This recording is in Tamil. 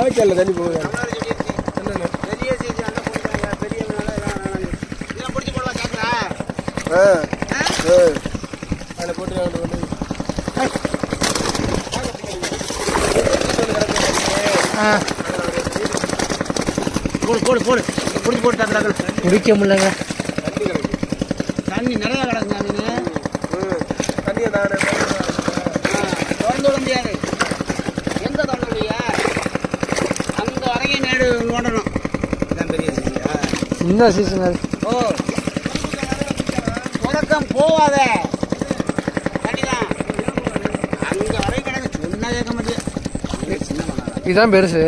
வாய்க்காலில் தண்ணி போகுது. அதில் போட்டு போடு போடு போடு பிடிச்சி போட்டு தந்துறாங்க. குடிக்க முடியலங்க, தண்ணி நிறையா கிடக்குங்க. மீன் தண்ணியை நான் திறந்து விட முடியாது. எங்கே திறந்து விடுவியா? அங்கே வரைக்கும் நேடு நோண்டணும். இதான் பெரிய சீசனா? சின்ன சீசன் அது. ஓ, தொடக்கம் போவாத தண்ணி தான் அங்கே வரைக்கும் கிடக்கு. சொன்னா கேட்க மாட்டேன். இதுதான் பெருசு.